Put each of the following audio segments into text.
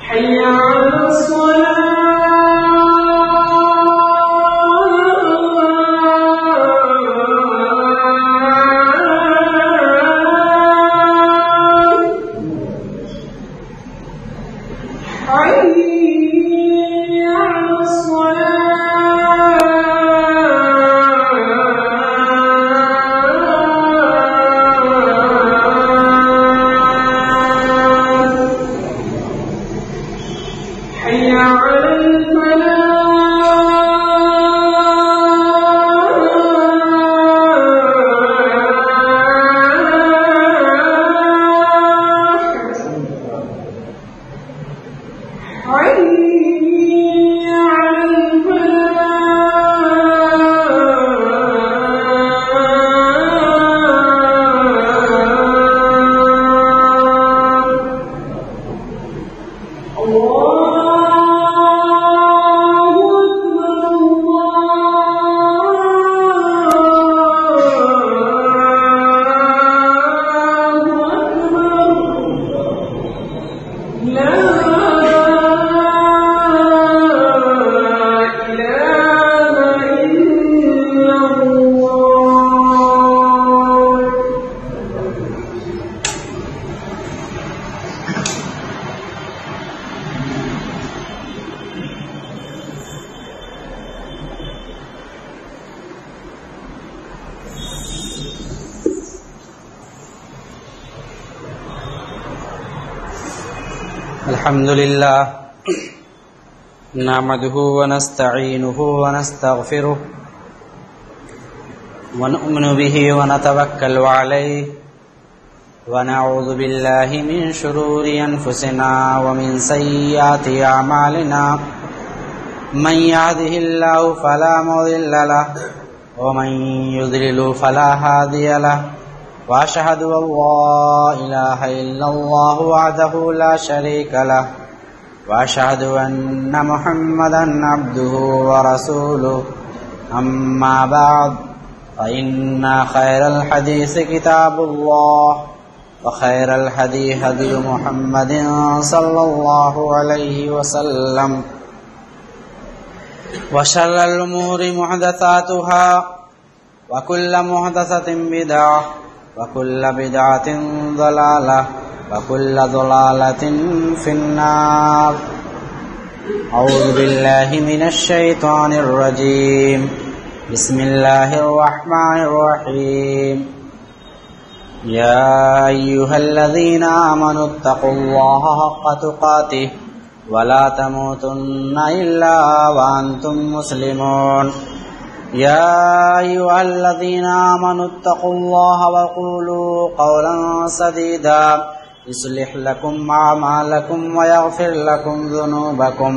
حي على الصلاة الحمد لله نحمده ونستعينه ونستغفره ونؤمن به ونتوكل عليه ونعوذ بالله من شرور أنفسنا ومن سيئات أعمالنا من يهده الله فلا مضل له ومن يضلل فلا هادي له وأشهد أن لا إله إلا الله وحده لا شريك له وأشهد أن محمدا عبده ورسوله أما بعد فإن خير الحديث كتاب الله وخير الهدي هدي محمد صلى الله عليه وسلم وشر الأمور محدثاتها وكل محدثة بدعة وكل بدعة ضلالة وكل ضلالة في النار. أعوذ بالله من الشيطان الرجيم. بسم الله الرحمن الرحيم. يا أيها الذين آمنوا اتقوا الله حق تقاته ولا تموتن إلا وأنتم مسلمون. يا أيها الذين آمنوا اتقوا الله وقولوا قولا سديدا يصلح لكم أعمالكم ويغفر لكم ذنوبكم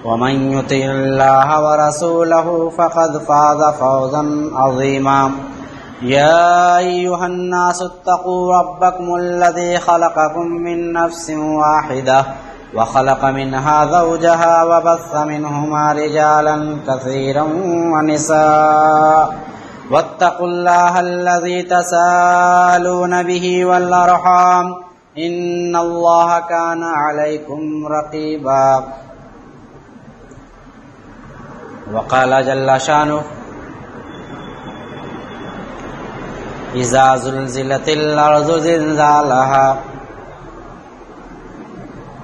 ومن يطع الله ورسوله فقد فاز فوزا عظيما. يا أيها الناس اتقوا ربكم الذي خلقكم من نفس واحدة وخلق منها زوجها وبث منهما رجالا كثيرا ونساء واتقوا الله الذي تساءلون به والأرحام إن الله كان عليكم رقيبا. وقال جل شانه إذا زلزلت الأرض زلزالها.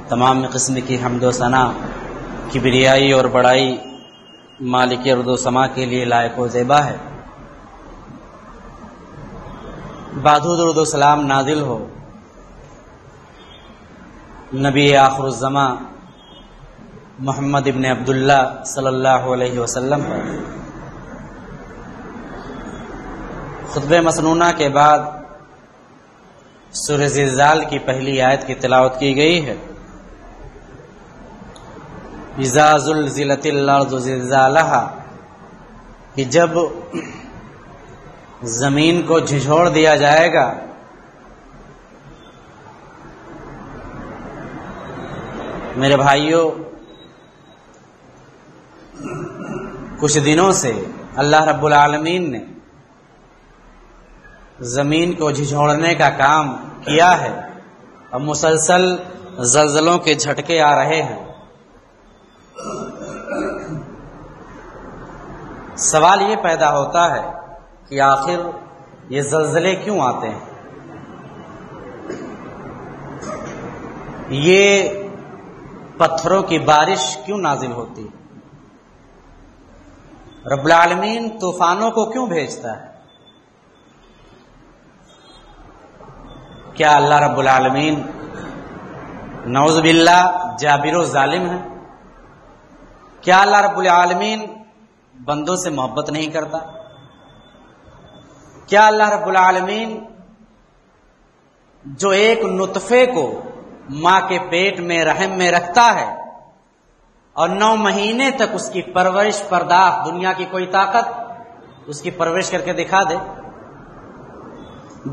تمام قسم کی حمد و ثنا کبریائی اور بڑائی مالک ارض و سما کے لیے لائق و زیبا ہے. بادھو درود و سلام نازل ہو نبی آخر الزماں محمد ابن عبداللہ صلی اللہ علیہ وسلم پر. خطبہ مسنونہ کے بعد سورہ زلزال کی پہلی آیت کی تلاوت کی گئی ہے. اذا زلزلت الارض زلزالها کہ جب زمین کو جھنجھوڑ دیا جائے گا. میرے بھائیوں، کچھ دنوں سے اللہ رب العالمین نے زمین کو جھنجھوڑنے کا کام کیا ہے اور مسلسل زلزلوں کے جھٹکے آ رہے ہیں، سوال یہ پیدا ہوتا ہے کہ آخر یہ زلزلے کیوں آتے ہیں؟ یہ پتھروں کی بارش کیوں نازل ہوتی ہے؟ رب العالمین طوفانوں کو کیوں بھیجتا ہے؟ کیا اللہ رب العالمین نعوذ باللہ جابر و ظالم ہے؟ کیا اللہ رب العالمین بندوں سے محبت نہیں کرتا؟ کیا اللہ رب العالمین جو ایک نطفے کو ماں کے پیٹ میں رحم میں رکھتا ہے اور 9 مہینے تک اس کی پرورش پرداخت دنیا کی کوئی طاقت اس کی پرورش کر کے دکھا دے؟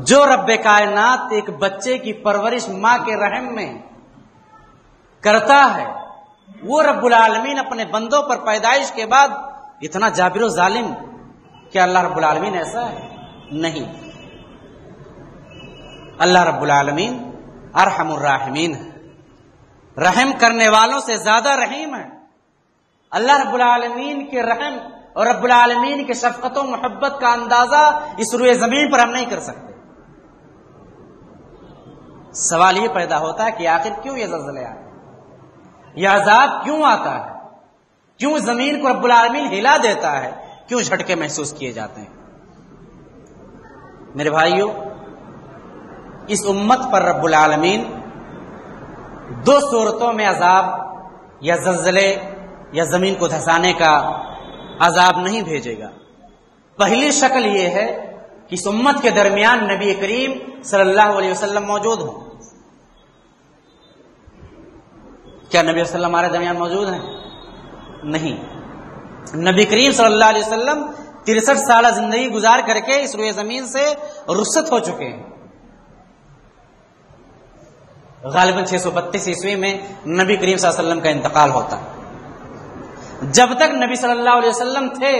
جو رب کائنات ایک بچے کی پرورش ماں کے رحم میں کرتا ہے، وہ رب العالمین اپنے بندوں پر پیدائش کے بعد اتنا جابر و ظالم، کیا اللہ رب العالمین ایسا ہے؟ نہیں، اللہ رب العالمین ارحم الراحمین ہے، رحم کرنے والوں سے زیادہ رحیم ہے۔ اللہ رب العالمین کے رحم اور رب العالمین کے شفقت و محبت کا اندازہ اس روئے زمین پر ہم نہیں کر سکتے۔ سوال یہ پیدا ہوتا ہے کہ آخر کیوں یہ زلزلے آتے ہیں؟ یہ عذاب کیوں آتا ہے؟ کیوں زمین کو رب العالمین ہلا دیتا ہے؟ کیوں جھٹکے محسوس کیے جاتے ہیں؟ میرے بھائیوں، اس امت پر رب العالمین 2 صورتوں میں عذاب یا زلزلے یا زمین کو دھسانے کا عذاب نہیں بھیجے گا۔ پہلی شکل یہ ہے کہ اس امت کے درمیان نبی کریم صلی اللہ علیہ وسلم موجود ہوں۔ کیا نبی صلی اللہ علیہ وسلم ہمارے درمیان موجود ہیں؟ نہیں، نبی کریم صلی اللہ علیہ وسلم 63 سالہ زندگی گزار کر کے اس روئے زمین سے رخصت ہو چکے ہیں۔ غالباً 632 عیسوی میں نبی کریم صلی اللہ علیہ وسلم کا انتقال ہوتا ہے۔ جب تک نبی صلی اللہ علیہ وسلم تھے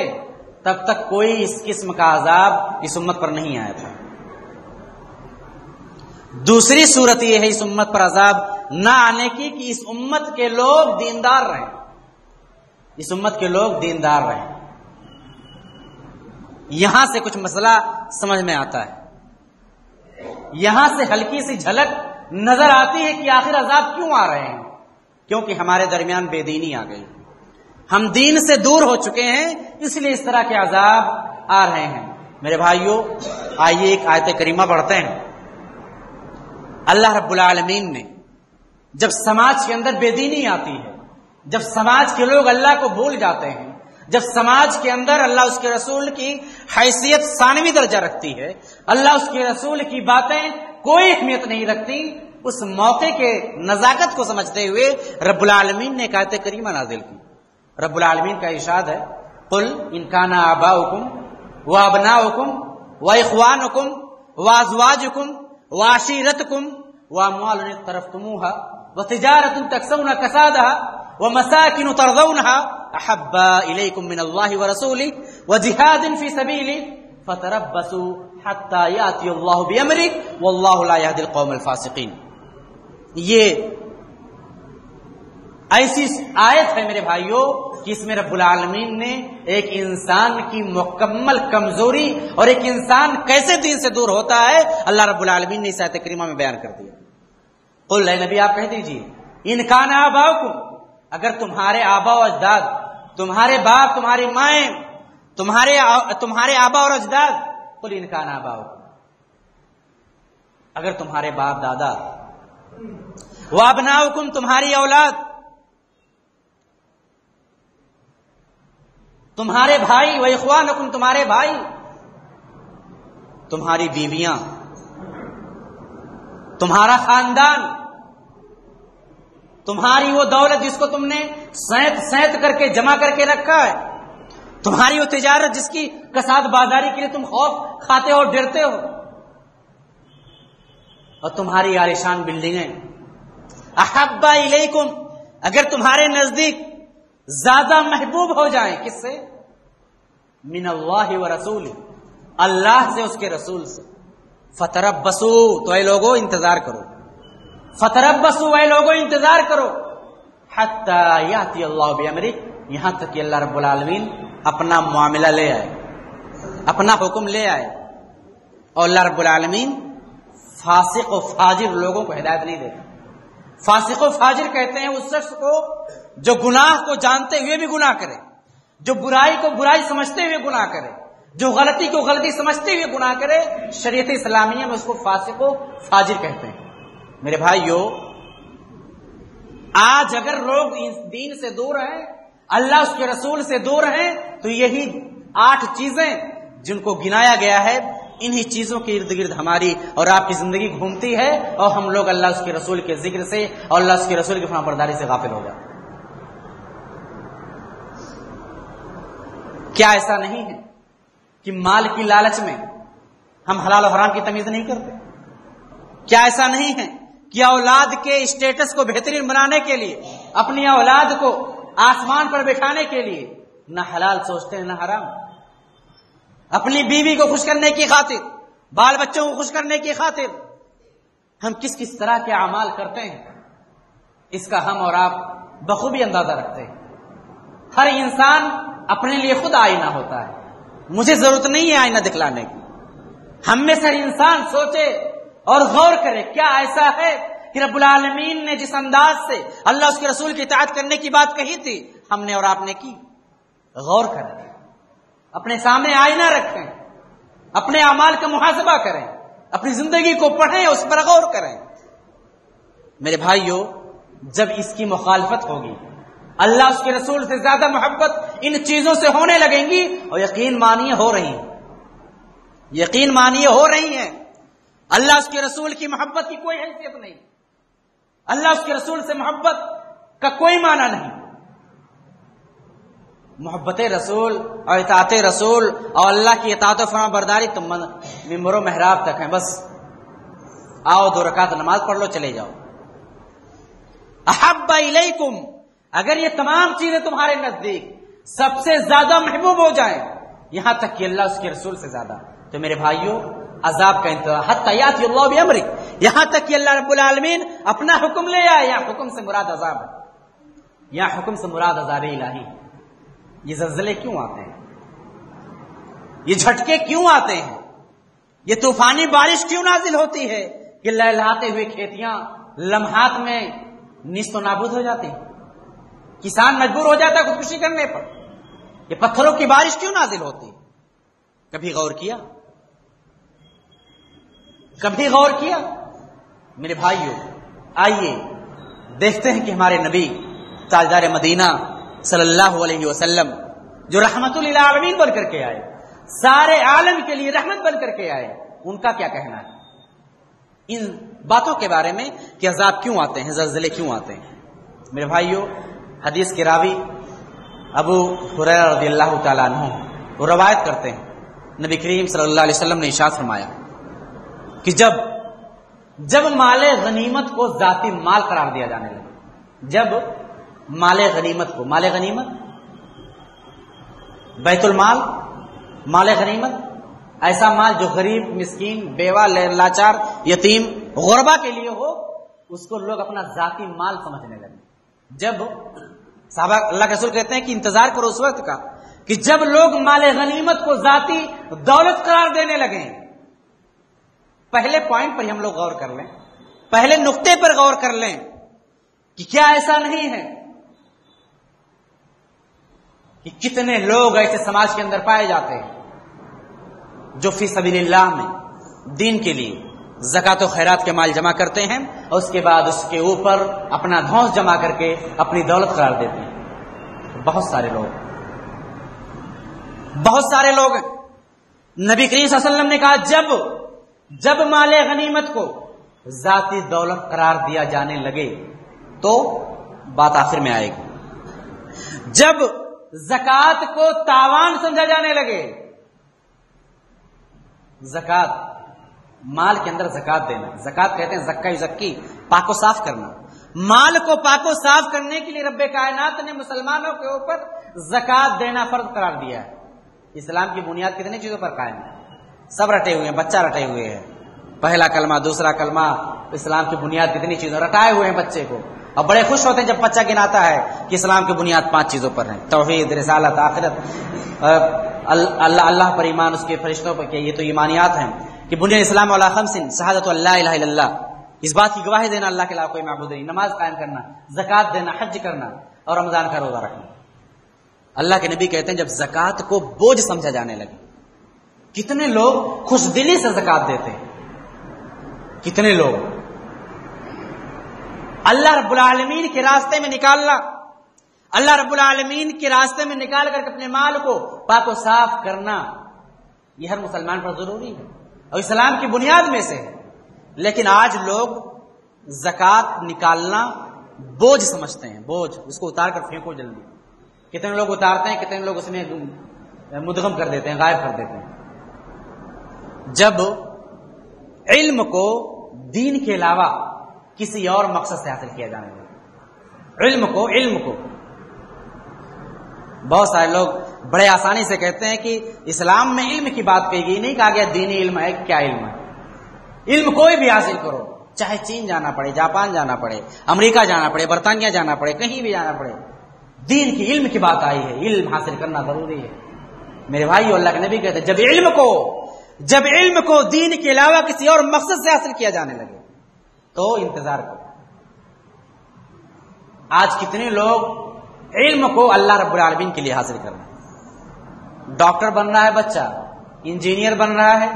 تب تک کوئی اس قسم کا عذاب اس امت پر نہیں آیا تھا۔ دوسری صورت یہ ہے اس امت پر عذاب نہ آنے کی کہ اس امت کے لوگ دیندار رہیں، اس امت کے لوگ دیندار رہیں۔ یہاں سے کچھ مسئلہ سمجھ میں آتا ہے، یہاں سے ہلکی سی جھلک نظر آتی ہے کہ آخر عذاب کیوں آ رہے ہیں؟ کیونکہ ہمارے درمیان بے دینی آ گئی، ہم دین سے دور ہو چکے ہیں، اس لیے اس طرح کے عذاب آ رہے ہیں۔ میرے بھائیوں، آئیے ایک آیت کریمہ پڑھتے ہیں۔ اللہ رب العالمین نے جب سماج کے اندر بے دینی آتی ہے، جب سماج کے لوگ اللہ کو بھول جاتے ہیں، جب سماج کے اندر اللہ اس کے رسول کی حیثیت ثانوی درجہ رکھتی ہے، اللہ اس کے رسول کی باتیں کوئی اہمیت نہیں رکھتی، اس موقع کے نزاکت کو سمجھتے ہوئے رب العالمین نے ایک آیت کریمہ نازل کی۔ رب العالمین کا ارشاد ہے، قل ان کان آباؤکم وابناؤکم واخوانکم وازواجکم وعشیرتکم واموال اقترفتموها وتجارة تخشون کسادها ومساکن ترضونها احب الیکم من اللہ ورسولہ وجہاد فی سبیلہ فتربصوا حتی یاتی اللہ بامرہ واللہ لا یہدی القوم الفاسقین۔ یہ ایسی آیت ہے میرے بھائیوں کہ اس میں رب العالمین نے ایک انسان کی مکمل کمزوری اور ایک انسان کیسے دین سے دور ہوتا ہے اللہ رب العالمین نے اس آیت کریمہ میں بیان کر دیا۔ قل اے نبی آپ کہہ دیجیے، ان کان آباؤکم، اگر تمہارے آبا و اجداد، تمہارے باپ، تمہاری مائیں، تمہارے آبا اور اجداد، قل ان کان آباؤکم، اگر تمہارے باپ دادا، وابناؤکم تمہاری اولاد، تمہارے بھائی، واخوانکم تمہارے بھائی، تمہاری بیویاں، تمہارا خاندان، تمہاری وہ دولت جس کو تم نے سینت کر کے جمع کر کے رکھا ہے، تمہاری وہ تجارت جس کی کساد بازاری کے لیے تم خوف کھاتے ہو، ڈرتے ہو، اور تمہاری عالیشان بلڈنگیں، احب الیکم، اگر تمہارے نزدیک زیادہ محبوب ہو جائیں، کس سے؟ من اللہ ورسولہ، اللہ سے، اس کے رسول سے، فتربصوا، تو اے لوگوں انتظار کرو، فتربصوا اے لوگوں انتظار کرو حتی یاتی اللہ بامرہ، یہاں تک کہ اللہ رب العالمین اپنا معاملہ لے آئے، اپنا حکم لے آئے. اور اللہ رب العالمین فاسق و فاجر لوگوں کو ہدایت نہیں دیتا. فاسق و فاجر کہتے ہیں اس شخص کو جو گناہ کو جانتے ہوئے بھی گناہ کرے، جو برائی کو برائی سمجھتے ہوئے گناہ کرے، جو غلطی کو غلطی سمجھتے ہوئے گناہ کرے. شریعت اسلامیہ میں اس کو فاسق و فاجر کہتے ہیں. میرے بھائیو، آج اگر لوگ دین سے دور ہیں، اللہ اس کے رسول سے دور ہیں، تو یہی 8 چیزیں جن کو گنایا گیا ہے، انہی چیزوں کے ارد گرد ہماری اور آپ کی زندگی گھومتی ہے، اور ہم لوگ اللہ اس کے رسول کے ذکر سے اور اللہ اس کے رسول کی فرمانبرداری سے غافل ہو جاتے ہیں. کیا ایسا نہیں ہے کہ مال کی لالچ میں ہم حلال و حرام کی تمیز نہیں کرتے؟ کیا ایسا نہیں ہے کہ اولاد کے اسٹیٹس کو بہترین بنانے کے لیے، اپنی اولاد کو آسمان پر بٹھانے کے لیے نہ حلال سوچتے ہیں نہ حرام؟ اپنی بیوی کو خوش کرنے کی خاطر، بال بچوں کو خوش کرنے کی خاطر ہم کس کس طرح کے اعمال کرتے ہیں، اس کا ہم اور آپ بخوبی اندازہ رکھتے ہیں. ہر انسان اپنے لیے خود آئینہ ہوتا ہے. مجھے ضرورت نہیں ہے آئینہ دکھلانے کی. ہم میں سے ہر انسان سوچے اور غور کرے، کیا ایسا ہے کہ رب العالمین نے جس انداز سے اللہ اس کے رسول کی اطاعت کرنے کی بات کہی تھی ہم نے اور آپ نے کی؟ غور کریں، اپنے سامنے آئینہ رکھیں، اپنے اعمال کا محاسبہ کریں، اپنی زندگی کو پڑھیں، اس پر غور کریں. میرے بھائیو، جب اس کی مخالفت ہوگی، اللہ اس کے رسول سے زیادہ محبت ان چیزوں سے ہونے لگیں گی، اور یقین مانیے ہو رہی ہیں، یقین مانیے ہو رہی ہیں. اللہ اس کے رسول کی محبت کی کوئی حیثیت نہیں، اللہ اس کے رسول سے محبت کا کوئی معنی نہیں. محبت رسول اور اطاعت رسول اور اللہ کی اطاعت و فرما برداری تو ممبر و محراب تک ہیں. بس آؤ 2 رکعت نماز پڑھ لو، چلے جاؤ. احب الیکم، اگر یہ تمام چیزیں تمہارے نزدیک سب سے زیادہ محبوب ہو جائیں، یہاں تک کہ اللہ اس کے رسول سے زیادہ، تو میرے بھائیوں عذاب کا انتظار. حتی یاتی اللہ بامرہ، یہاں تک کہ اللہ رب العالمین اپنا حکم لے آئے. یہاں حکم سے مراد عذاب ہے، یہاں حکم سے مراد عذاب الہی. یہ زلزلے کیوں آتے ہیں؟ یہ جھٹکے کیوں آتے ہیں؟ یہ طوفانی بارش کیوں نازل ہوتی ہے کہ لہلہاتے ہوئے کھیتیاں لمحات میں نیست و نابود ہو جاتی ہیں؟ کسان مجبور ہو جاتا ہے خودکشی کرنے پر. یہ پتھروں کی بارش کیوں نازل ہوتی ہے؟ کبھی غور کیا؟ کبھی غور کیا؟ میرے بھائیوں، آئیے دیکھتے ہیں کہ ہمارے نبی تاجدار مدینہ صلی اللہ علیہ وسلم جو رحمت للعالمین بن کر کے آئے، سارے عالم کے لیے رحمت بن کر کے آئے، ان کا کیا کہنا ہے ان باتوں کے بارے میں کہ عذاب کیوں آتے ہیں، زلزلے کیوں آتے ہیں؟ میرے بھائیوں، حدیث کے راوی ابو ہریرہ رضی اللہ تعالیٰ عنہ وہ روایت کرتے ہیں، نبی کریم صلی اللہ علیہ وسلم نے ارشاد فرمایا کہ جب مال غنیمت کو ذاتی مال قرار دیا جانے لگا، جب مال غنیمت کو، مال غنیمت بیت المال، مال غنیمت ایسا مال جو غریب، مسکین، بیوہ، لاچار، یتیم، غربا کے لیے ہو، اس کو لوگ اپنا ذاتی مال سمجھنے لگے. جب صحابہ اللہ کے رسول کہتے ہیں کہ انتظار کرو اس وقت کا کہ جب لوگ مال غنیمت کو ذاتی دولت قرار دینے لگیں. پہلے پوائنٹ پر ہم لوگ غور کر لیں، پہلے نقطے پر غور کر لیں کہ کیا ایسا نہیں ہے کہ کتنے لوگ ایسے سماج کے اندر پائے جاتے ہیں جو فی سبیل اللہ میں دین کے لیے زکوٰۃ و خیرات کے مال جمع کرتے ہیں اور اس کے بعد اس کے اوپر اپنا دھونس جمع کر کے اپنی دولت قرار دیتے ہیں. بہت سارے لوگ ہیں. نبی کریم صلی اللہ علیہ وسلم نے کہا جب مال غنیمت کو ذاتی دولت قرار دیا جانے لگے تو بات آخر میں آئے گی. جب زکوٰۃ کو تاوان سمجھا جانے لگے، زکوٰۃ مال کے اندر زکوٰۃ دینا، زکوٰۃ کہتے ہیں زکا یزکی، پاک و صاف کرنا. مال کو پاک و صاف کرنے کے لیے رب کائنات نے مسلمانوں کے اوپر زکوٰۃ دینا فرض قرار دیا ہے. اسلام کی بنیاد کتنی چیزوں پر قائم ہے؟ سب رٹے ہوئے ہیں، بچہ رٹے ہوئے ہیں. پہلا کلمہ، دوسرا کلمہ، اسلام کی بنیاد کتنی چیزوں رٹائے ہوئے ہیں بچے کو، اور بڑے خوش ہوتے ہیں جب بچہ گناتا ہے کہ اسلام کی بنیاد 5 چیزوں پر ہیں: توحید، رسالت، آخرت، اللہ پر ایمان، اس کے فرشتوں پر، کہ یہ تو ایمانیات ہیں کہ بنیاد اسلام علی خمس، شہادت اللہ الہ الا اللہ، اس بات کی گواہی دینا اللہ کے علاوہ کوئی معبود نہیں، نماز قائم کرنا، زکوٰۃ دینا، حج کرنا، اور رمضان کا روزہ رکھنا۔ اللہ کے نبی کہتے ہیں جب زکوٰۃ کو بوجھ سمجھا جانے لگے، کتنے لوگ خوش دلی سے زکوٰۃ دیتے ہیں، کتنے لوگ اللہ رب العالمین کے راستے میں نکالنا، اللہ رب العالمین کے راستے میں نکال کر اپنے مال کو پاک و صاف کرنا، یہ ہر مسلمان پر ضروری ہے اور اسلام کی بنیاد میں سے ہے۔ لیکن آج لوگ زکوٰۃ نکالنا بوجھ سمجھتے ہیں، بوجھ، اس کو اتار کر پھینکو جلدی۔ کتنے لوگ اتارتے ہیں، کتنے لوگ اس میں مدغم کر دیتے ہیں، غائب کر دیتے ہیں۔ جب علم کو دین کے علاوہ کسی اور مقصد سے حاصل کیا جانے لگا، علم کو بہت سارے لوگ بڑے آسانی سے کہتے ہیں کہ اسلام میں علم کی بات کہی گئی، نہیں کہا گیا دینی علم ہے، کیا علم ہے؟ علم کوئی بھی حاصل کرو، چاہے چین جانا پڑے، جاپان جانا پڑے، امریکہ جانا پڑے، برطانیہ جانا پڑے، کہیں بھی جانا پڑے، دین کی علم کی بات آئی ہے، علم حاصل کرنا ضروری ہے۔ میرے بھائیو، اللہ کے نبی کہتے ہیں جب علم کو دین کے علاوہ کسی اور مقصد سے حاصل کیا جانے لگے تو انتظار کرو۔ آج کتنے لوگ علم کو اللہ رب العالمین کے لیے حاصل کر رہے ہیں، ڈاکٹر بن رہا ہے بچہ، انجینئر بن رہا ہے،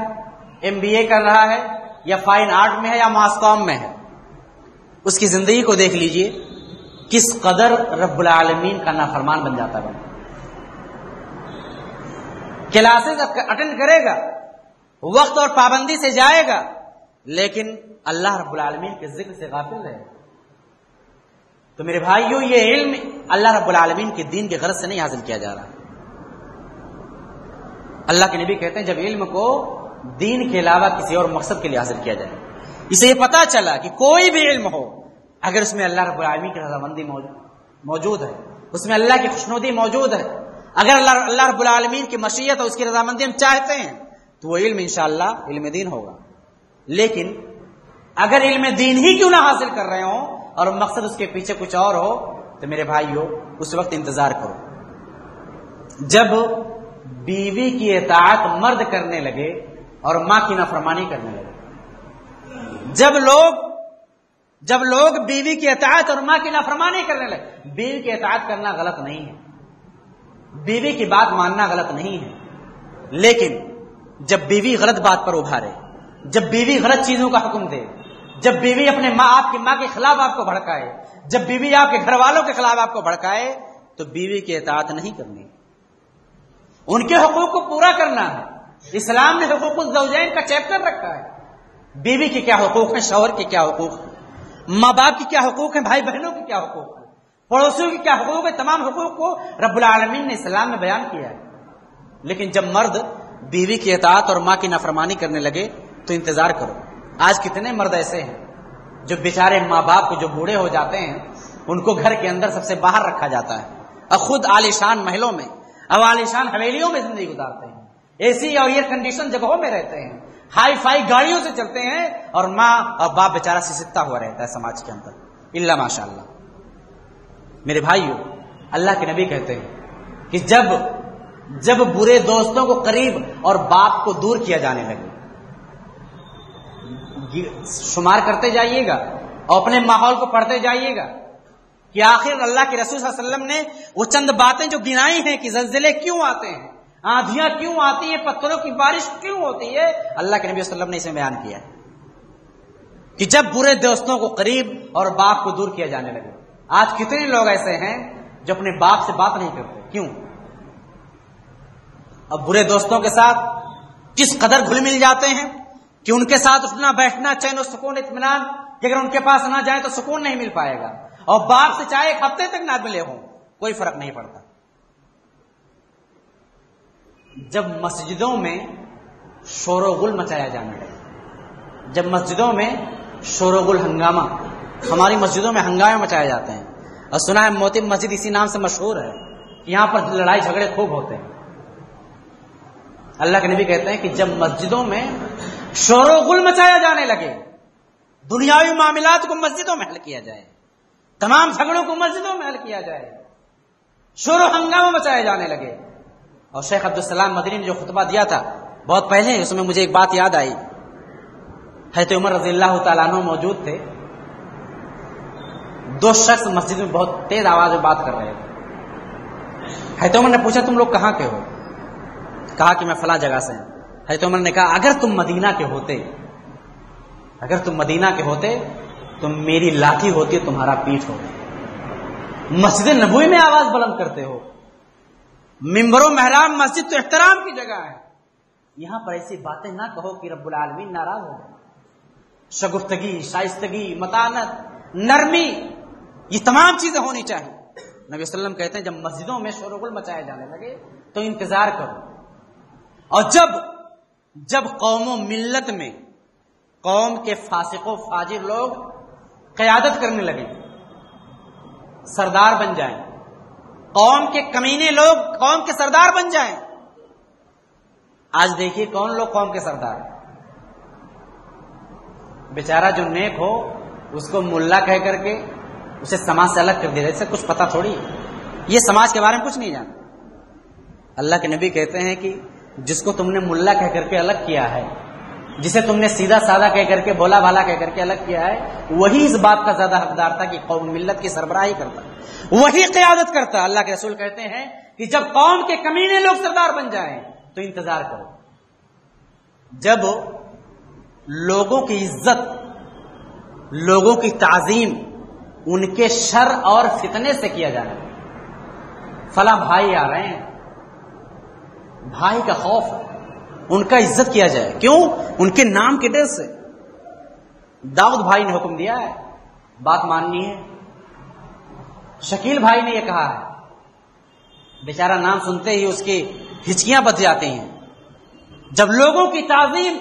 MBA کر رہا ہے، یا فائن آرٹ میں ہے یا ماس کام میں ہے، اس کی زندگی کو دیکھ لیجئے کس قدر رب العالمین کا نافرمان بن جاتا ہے۔ کلاسز اٹینڈ کرے گا، وقت اور پابندی سے جائے گا، لیکن اللہ رب العالمین کے ذکر سے غافل ہے۔ تو میرے بھائیوں، یہ علم اللہ رب العالمین کے دین کے غرض سے نہیں حاصل کیا جا رہا۔ اللہ کے نبی کہتے ہیں جب علم کو دین کے علاوہ کسی اور مقصد کے لیے حاصل کیا جائے، اسے یہ پتا چلا کہ کوئی بھی علم ہو، اگر اس میں اللہ رب العالمین کی رضامندی موجود ہے، اس میں اللہ کی خوشنودی موجود ہے، اگر اللہ رب العالمین کی مشیت اور اس کی رضامندی ہم چاہتے ہیں تو وہ علم انشاءاللہ علم دین ہوگا۔ لیکن اگر علم دین ہی کیوں نہ حاصل کر رہے ہوں اور مقصد اس کے پیچھے کچھ اور ہو، تو میرے بھائیو اس وقت انتظار کرو جب بیوی کی اطاعت مرد کرنے لگے اور ماں کی نافرمانی کرنے لگے۔ جب لوگ بیوی کی اطاعت اور ماں کی نافرمانی کرنے لگے، بیوی کی اطاعت کرنا غلط نہیں ہے، بیوی کی بات ماننا غلط نہیں ہے، لیکن جب بیوی غلط بات پر ابھارے، جب بیوی غلط چیزوں کا حکم دے، جب بیوی اپنے آپ کی ماں کے خلاف آپ کو بھڑکائے، جب بیوی آپ کے گھر والوں کے خلاف آپ کو بھڑکائے، تو بیوی کی اطاعت نہیں کرنی، ان کے حقوق کو پورا کرنا ہے۔ اسلام نے حقوق الزوجین کا چیپٹر رکھا ہے، بیوی کے کیا حقوق ہیں، شوہر کے کیا حقوق ہیں، ماں باپ کی کیا حقوق ہیں، بھائی بہنوں کے کیا حقوق ہیں، پڑوسیوں کی کیا حقوق ہیں، تمام حقوق کو رب العالمین نے اسلام میں بیان کیا ہے۔ لیکن جب مرد بیوی کی اطاعت اور ماں کی نافرمانی کرنے لگے تو انتظار کرو۔ آج کتنے مرد ایسے ہیں جو بیچارے ماں باپ کو جو بوڑھے ہو جاتے ہیں ان کو گھر کے اندر سب سے باہر رکھا جاتا ہے اور خود عالیشان محلوں میں اور عالیشان حویلیوں میں زندگی گزارتے ہیں، AC اور ایئر کنڈیشن جگہوں میں رہتے ہیں، ہائی فائی گاڑیوں سے چلتے ہیں، اور ماں اور باپ بیچارہ سستا ہوا رہتا ہے سماج کے اندر، الا ماشاء اللہ۔ میرے بھائیو، اللہ کے نبی کہتے ہیں کہ جب برے دوستوں کو قریب اور باپ کو دور کیا جانے لگے، شمار کرتے جائیے گا اور اپنے ماحول کو پڑھتے جائیے گا کہ آخر اللہ کے رسول صلی اللہ علیہ وسلم نے وہ چند باتیں جو گنائی ہیں کہ زلزلے کیوں آتے ہیں، آندھیاں کیوں آتی ہیں، پتھروں کی بارش کیوں ہوتی ہے، اللہ کے نبی صلی اللہ علیہ وسلم نے اسے بیان کیا کہ جب برے دوستوں کو قریب اور باپ کو دور کیا جانے لگے۔ آج کتنے لوگ ایسے ہیں جو اپنے باپ سے بات نہیں کرتے، کیوں؟ اب برے دوستوں کے ساتھ کس قدر گھل مل جاتے ہیں کہ ان کے ساتھ اٹھنا بیٹھنا، چین و سکون، اطمینان، کہ اگر ان کے پاس نہ جائیں تو سکون نہیں مل پائے گا، اور باپ سے چاہے ایک ہفتے تک نہ ملے ہوں کوئی فرق نہیں پڑتا۔ جب مسجدوں میں شور و غل مچایا جانے لگا، جب مسجدوں میں شور و غل، ہنگامہ، ہماری مسجدوں میں ہنگامے مچائے جاتے ہیں، اور سنا ہے موتی مسجد اسی نام سے مشہور ہے کہ یہاں پر لڑائی جھگڑے خوب ہوتے ہیں۔ اللہ کے نبی کہتے ہیں کہ جب مسجدوں میں شور و غل مچایا جانے لگے، دنیاوی معاملات کو مسجدوں میں حل کیا جائے، تمام جھگڑوں کو مسجدوں میں حل کیا جائے، شور و ہنگامہ مچائے جانے لگے۔ اور شیخ عبدالسلام مدنی نے جو خطبہ دیا تھا بہت پہلے، اس میں مجھے ایک بات یاد آئی۔ حضرت عمر رضی اللہ تعالیٰ عنہ موجود تھے، دو شخص مسجد میں بہت تیز آواز میں بات کر رہے تھے۔ حضرت عمر نے پوچھا تم لوگ کہاں کے ہو؟ کہا کہ میں فلاں جگہ سے ہوں۔ حضرت عمر نے کہا اگر تم مدینہ کے ہوتے تو میری لاٹھی ہوتی، تمہارا پیٹھ ہوتی۔ مسجد نبوی میں آواز بلند کرتے ہو، ممبر و محراب مسجد تو احترام کی جگہ ہے، یہاں پر ایسی باتیں نہ کہو کہ رب العالمین ناراض ہو جائے۔ شگفتگی، شائستگی، متانت، نرمی، یہ تمام چیزیں ہونی چاہیے۔ نبی صلی اللہ علیہ وسلم کہتے ہیں جب مسجدوں میں شور و غل مچائے جانے لگے تو انتظار کرو، اور جب قوم و ملت میں قوم کے فاسق و فاجر لوگ قیادت کرنے لگے، سردار بن جائیں، قوم کے کمینے لوگ قوم کے سردار بن جائیں۔ آج دیکھیے کون لوگ قوم کے سردار ہیں؟ بیچارہ جو نیک ہو اس کو ملا کہہ کر کے اسے سماج سے الگ کر دیا، اسے کچھ پتا تھوڑی ہے، یہ سماج کے بارے میں کچھ نہیں جانتا۔ اللہ کے نبی کہتے ہیں کہ جس کو تم نے ملا کہہ کر کے الگ کیا ہے، جسے تم نے سیدھا سادہ کہہ کر کے بھولا بھالا کہہ کر کے الگ کیا ہے، وہی اس بات کا زیادہ حقدار تھا کہ قوم ملت کی سربراہی کرتا، وہی قیادت کرتا۔ اللہ کے رسول کہتے ہیں کہ جب قوم کے کمینے لوگ سردار بن جائیں تو انتظار کرو، جب لوگوں کی عزت، لوگوں کی تعظیم ان کے شر اور فتنے سے کیا جانا ہے۔ فلاں بھائی آ رہے ہیں، بھائی کا خوف ہے، ان کا عزت کیا جائے، کیوں؟ ان کے نام کے ڈر سے۔ داؤد بھائی نے حکم دیا ہے، بات ماننی ہے۔ شکیل بھائی نے یہ کہا ہے، بیچارہ نام سنتے ہی اس کی ہچکیاں بچ جاتی ہیں۔ جب لوگوں کی تعظیم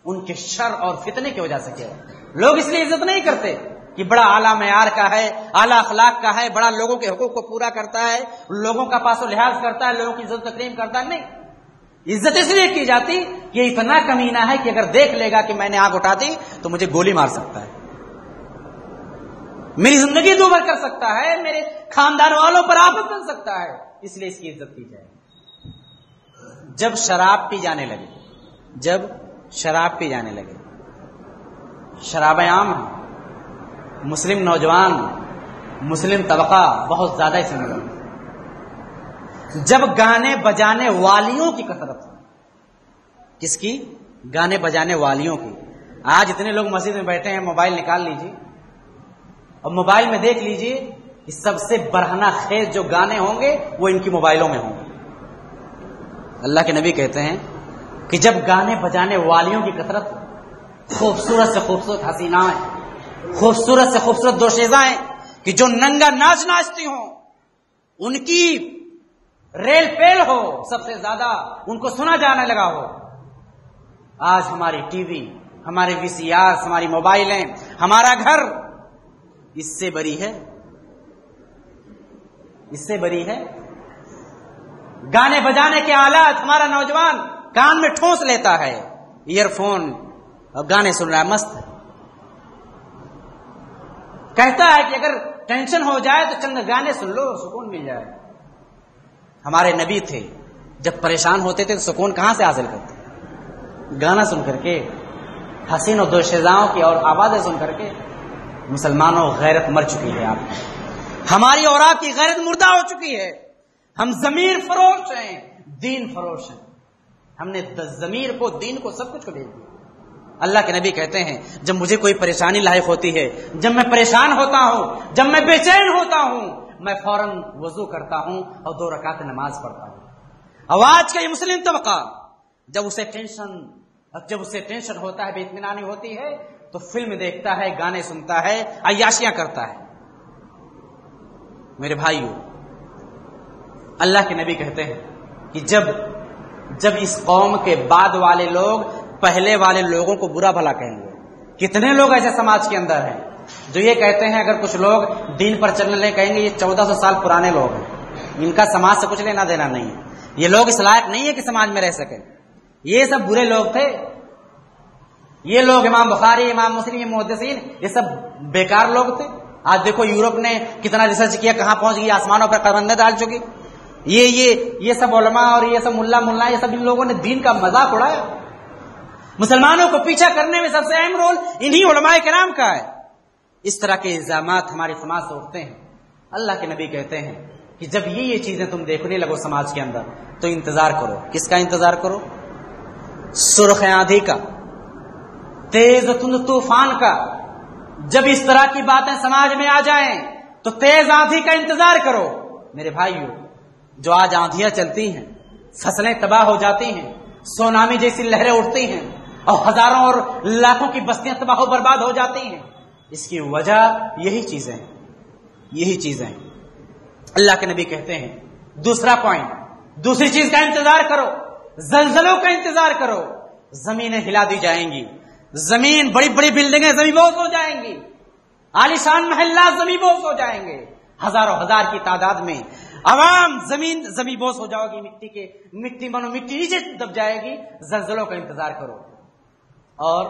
ان کے شر اور فتنے کی وجہ سے کیا ہے، لوگ اس لیے عزت نہیں کرتے کہ بڑا اعلیٰ معیار کا ہے، اعلیٰ اخلاق کا ہے، بڑا لوگوں کے حقوق کو پورا کرتا ہے، لوگوں کا پاس و لحاظ کرتا ہے، لوگوں کی عزت تکریم کرتا ہے۔ نہیں، عزت اس لیے کی جاتی کہ اتنا کمینہ ہے کہ اگر دیکھ لے گا کہ میں نے آگ اٹھا دی تو مجھے گولی مار سکتا ہے، میری زندگی دوبھر کر سکتا ہے، میرے خاندان والوں پر آفت بن سکتا ہے، اس لیے اس کی عزت کی جائے۔ جب شراب پی جانے لگے، شرابیں عام ہیں، مسلم نوجوان، مسلم طبقہ بہت زیادہ اس میں لگا، جب گانے بجانے والیوں کی کثرت، کس کی؟ گانے بجانے والیوں کی۔ آج اتنے لوگ مسجد میں بیٹھے ہیں، موبائل نکال لیجیے اور موبائل میں دیکھ لیجیے کہ سب سے برہنہ خیز جو گانے ہوں گے وہ ان کی موبائلوں میں ہوں گے۔ اللہ کے نبی کہتے ہیں کہ جب گانے بجانے والیوں کی کثرت، خوبصورت سے خوبصورت حسینائیں، خوبصورت سے خوبصورت دوشیزائیں کہ جو ننگا ناچ ناچتی ہوں، ان کی ریل پیل ہو، سب سے زیادہ ان کو سنا جانے لگا ہو۔ آج ہماری ٹی وی، ہمارے وی سی آر، ہماری موبائلیں، ہمارا گھر اس سے بری ہے، اس سے بری ہے۔ گانے بجانے کے آلات، ہمارا نوجوان کان میں ٹھونس لیتا ہے، ایئر فون اور گانے سن رہا ہے، مست ہے، کہتا ہے کہ اگر ٹینشن ہو جائے تو چند گانے سن لو، سکون مل جائے۔ ہمارے نبی تھے جب پریشان ہوتے تھے تو سکون کہاں سے حاصل کرتے؟ گانا سن کر کے، حسین و دوشیزاؤں کی اور آوازیں سن کر کے۔ مسلمانوں، غیرت مر چکی ہے، آپ ہماری اور آپ کی غیرت مردہ ہو چکی ہے۔ ہم ضمیر فروش ہیں، دین فروش ہیں، ہم نے ضمیر کو، دین کو، سب کچھ کو بھیج دیا۔ اللہ کے نبی کہتے ہیں جب مجھے کوئی پریشانی لاحق ہوتی ہے، جب میں پریشان ہوتا ہوں، جب میں بے چین ہوتا ہوں، میں فوراً وضو کرتا ہوں اور 2 رکعت نماز پڑھتا ہوں۔ اب آج کا یہ مسلم طبقہ جب اسے ٹینشن ہوتا ہے، بے اطمینانی ہوتی ہے، تو فلم دیکھتا ہے، گانے سنتا ہے، عیاشیاں کرتا ہے۔ میرے بھائیو، اللہ کے نبی کہتے ہیں کہ جب اس قوم کے بعد والے لوگ پہلے والے لوگوں کو برا بھلا کہیں گے۔ کتنے لوگ ایسے سماج کے اندر ہیں جو یہ کہتے ہیں، اگر کچھ لوگ دین پر چلنے لگے کہیں گے یہ 1400 سال پرانے لوگ ہیں، ان کا سماج سے کچھ لینا دینا نہیں ہے، یہ لوگ اس لائق نہیں ہے کہ سماج میں رہ سکے۔ یہ سب برے لوگ تھے. یہ لوگ امام بخاری، امام مسلم، محدثین، یہ سب بیکار لوگ تھے. آج دیکھو یورپ نے کتنا ریسرچ کیا، کہاں پہنچ گئی، آسمانوں پر قدمیں ڈال چکی. یہ سب علماء اور یہ سب ملا یہ سب ان لوگوں نے دین کا مذاق اڑایا. مسلمانوں کو پیچھا کرنے میں سب سے اہم رول انہی علماء کرام کا ہے. اس طرح کے الزامات ہمارے سماج سے اٹھتے ہیں. اللہ کے نبی کہتے ہیں کہ جب یہ چیزیں تم دیکھنے لگو سماج کے اندر تو انتظار کرو. کس کا انتظار کرو؟ سرخ آندھی کا، تیز تند طوفان کا. جب اس طرح کی باتیں سماج میں آ جائیں تو تیز آندھی کا انتظار کرو. میرے بھائیو، جو آج آندھیاں چلتی ہیں، فصلیں تباہ ہو جاتی ہیں، سونامی جیسی لہریں اٹھتی ہیں اور ہزاروں اور لاکھوں کی بستیاں تباہ و برباد ہو جاتی ہیں، اس کی وجہ یہی چیزیں ہیں. اللہ کے نبی کہتے ہیں دوسرا پوائنٹ، دوسری چیز کا انتظار کرو، زلزلوں کا انتظار کرو. زمینیں ہلا دی جائیں گی، زمین، بڑی بڑی بلڈنگیں زمین بوس ہو جائیں گی، عالیشان محلات زمین بوس ہو جائیں گے، ہزاروں ہزار کی تعداد میں عوام زمین بوس ہو جاؤ گی، مٹی نیچے دب جائے گی. زلزلوں کا انتظار کرو اور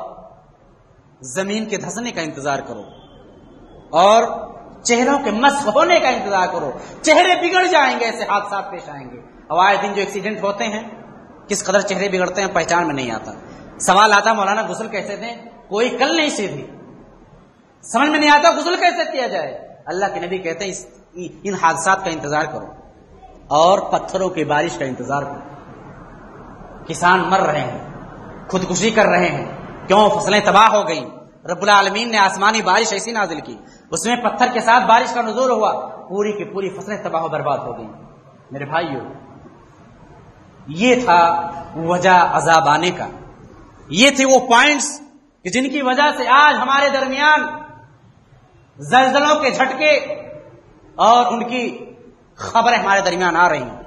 زمین کے دھسنے کا انتظار کرو اور چہروں کے مسخ ہونے کا انتظار کرو. چہرے بگڑ جائیں گے، ایسے حادثات پیش آئیں گے. اور آئے دن جو ایکسیڈنٹ ہوتے ہیں، کس قدر چہرے بگڑتے ہیں پہچان میں نہیں آتا. سوال آتا مولانا غسل کیسے دیں؟ کوئی کل نہیں سیدھی، سمجھ میں نہیں آتا غسل کیسے کیا جائے. اللہ کے نبی کہتے ہیں ان حادثات کا انتظار کرو اور پتھروں کی بارش کا انتظار کرو. کسان مر رہے ہیں، خودکشی کر رہے ہیں، کیوں؟ فصلیں تباہ ہو گئی. رب العالمین نے آسمانی بارش ایسی نازل کی، اس میں پتھر کے ساتھ بارش کا نزول ہوا، پوری کی پوری فصلیں تباہ و برباد ہو گئی. میرے بھائیو، یہ تھا وجہ عذاب آنے کا. یہ تھے وہ پوائنٹس کہ جن کی وجہ سے آج ہمارے درمیان زلزلوں کے جھٹکے اور ان کی خبریں ہمارے درمیان آ رہی ہیں.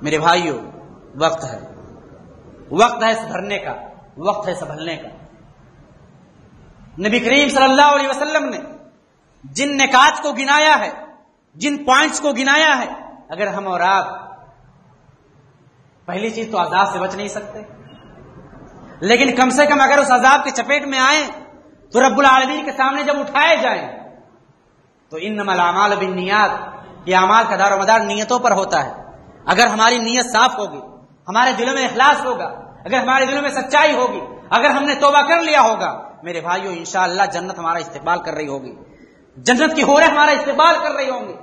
میرے بھائیو، وقت ہے سدھرنے کا، وقت ہے سنبھلنے کا. نبی کریم صلی اللہ علیہ وسلم نے جن نکات کو گنایا ہے، جن پوائنٹس کو گنایا ہے، اگر ہم اور آپ، پہلی چیز تو عذاب سے بچ نہیں سکتے، لیکن کم سے کم اگر اس عذاب کے چپیٹ میں آئیں تو رب العالمین کے سامنے جب اٹھائے جائیں تو انما الاعمال بالنیات، یہ اعمال کا دار و مدار نیتوں پر ہوتا ہے. اگر ہماری نیت صاف ہوگی، ہمارے دلوں میں اخلاص ہوگا، اگر ہمارے دلوں میں سچائی ہوگی، اگر ہم نے توبہ کر لیا ہوگا، میرے بھائیو انشاءاللہ جنت ہمارا استقبال کر رہی ہوگی، جنت کی حوریں ہمارا استقبال کر رہی ہوں گی،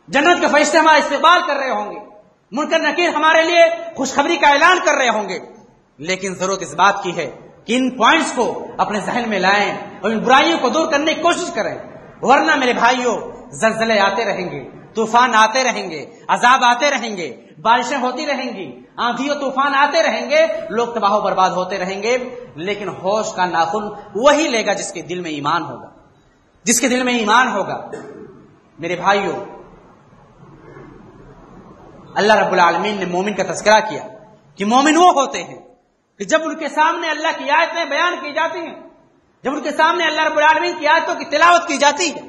جنت کے فرشتے ہمارا استقبال کر رہے ہوں گے، منکر نکیر ہمارے لیے خوشخبری کا اعلان کر رہے ہوں گے. لیکن ضرورت اس بات کی ہے کہ ان پوائنٹس کو اپنے ذہن میں لائیں اور ان برائیوں کو دور کرنے کی کوشش کریں، ورنہ میرے بھائیو زلزلے آتے رہیں گے، طوفان آتے رہیں گے، عذاب آتے رہیں گے، بارشیں ہوتی رہیں گی، آندھی اور طوفان آتے رہیں گے، لوگ تباہ و برباد ہوتے رہیں گے. لیکن ہوش کا ناخن وہی لے گا جس کے دل میں ایمان ہوگا، جس کے دل میں ایمان ہوگا. میرے بھائیو، اللہ رب العالمین نے مومن کا تذکرہ کیا کہ مومن وہ ہوتے ہیں کہ جب ان کے سامنے اللہ کی آیتیں بیان کی جاتی ہیں، جب ان کے سامنے اللہ رب العالمین کی آیتوں کی تلاوت کی جاتی ہے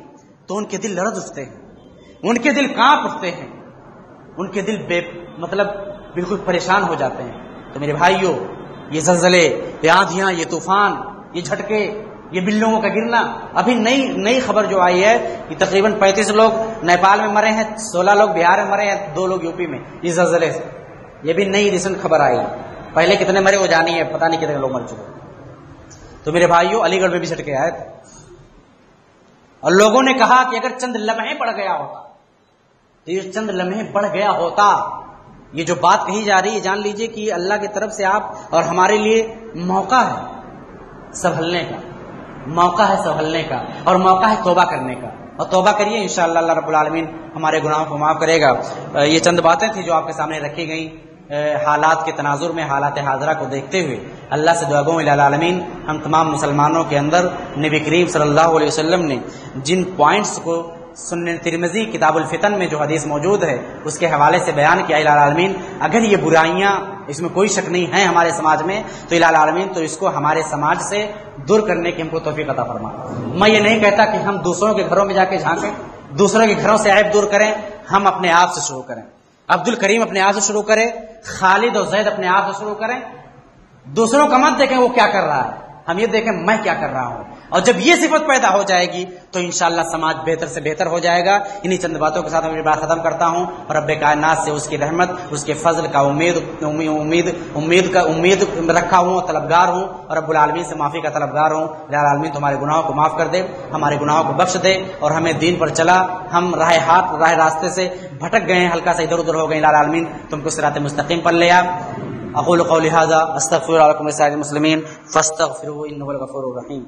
تو ان کے دل لرز اٹھتے ہیں، ان کے دل کانپ اٹھتے ہیں، ان کے دل بالکل پریشان ہو جاتے ہیں. تو میرے بھائیو، یہ زلزلے، یہ آندھیاں، یہ طوفان، یہ جھٹکے، یہ بلوں کا گرنا، ابھی نئی خبر جو آئی ہے کہ تقریباً 35 لوگ نیپال میں مرے ہیں، 16 لوگ بہار میں مرے ہیں، 2 لوگ یو پی میں، یہ زلزلے سے. یہ بھی نئی ریسنٹ خبر آئی ہے. پہلے کتنے مرے وہ جانی ہے، پتہ نہیں کتنے لوگ مر چکے. تو میرے بھائیو، علی گڑھ میں بھی جھٹکے آئے تھے اور لوگوں نے کہا کہ اگر چند لمحے بڑھ گیا ہوتا، تو یہ چند لمحے بڑھ گیا ہوتا. یہ جو بات کہی جا رہی ہے، جان لیجئے کہ اللہ کی طرف سے آپ اور ہمارے لیے موقع ہے سنبھلنے کا، موقع ہے سنبھلنے کا، اور موقع ہے توبہ کرنے کا. اور توبہ کریے، انشاءاللہ اللہ رب العالمین ہمارے گناہوں کو معاف کرے گا. یہ چند باتیں تھیں جو آپ کے سامنے رکھی گئیں حالات کے تناظر میں، حالات حاضرہ کو دیکھتے ہوئے. اللہ سے دعا گو الہ العالمین ہم تمام مسلمانوں کے اندر نبی کریم صلی اللہ علیہ وسلم نے جن پوائنٹس کو سنن ترمذی کتاب الفتن میں جو حدیث موجود ہے اس کے حوالے سے بیان کیا، الہ العالمین اگر یہ برائیاں، اس میں کوئی شک نہیں ہے ہمارے سماج میں، تو الہ العالمین تو اس کو ہمارے سماج سے دور کرنے کی ہم کو توفیق عطا فرما. میں یہ نہیں کہتا کہ ہم دوسروں کے گھروں میں جا کے جھانکیں، دوسروں کے گھروں سے عیب دور کریں، ہم اپنے آپ سے شروع کریں. عبد الکریم اپنے آپ سے شروع کرے، خالد اور زید اپنے آپ سے شروع کریں، دوسروں کا مت دیکھیں وہ کیا کر رہا ہے، ہم یہ دیکھیں میں کیا کر رہا ہوں. اور جب یہ صفت پیدا ہو جائے گی تو انشاءاللہ سماج بہتر سے بہتر ہو جائے گا. انہی چند باتوں کے ساتھ میں بات ختم کرتا ہوں، اور رب کائنات سے اس کی رحمت، اس کے فضل کا امید رکھا ہوں، طلبگار ہوں، اور رب العالمین سے معافی کا طلبگار ہوں. رب العالمین تمہارے گناہوں کو معاف کر دے، ہمارے گناہوں کو بخش دے، اور ہمیں دین پر چلا. ہم راہ راستے سے بھٹک گئے ہیں، ہلکا سا ادھر ادھر ہو گئے. رب العالمین تم کو صراط مستقیم پر لے آ. اقول قولی هذا استغفر الله لكم ولسائر المسلمين فاستغفروه انه هو الغفور الرحيم.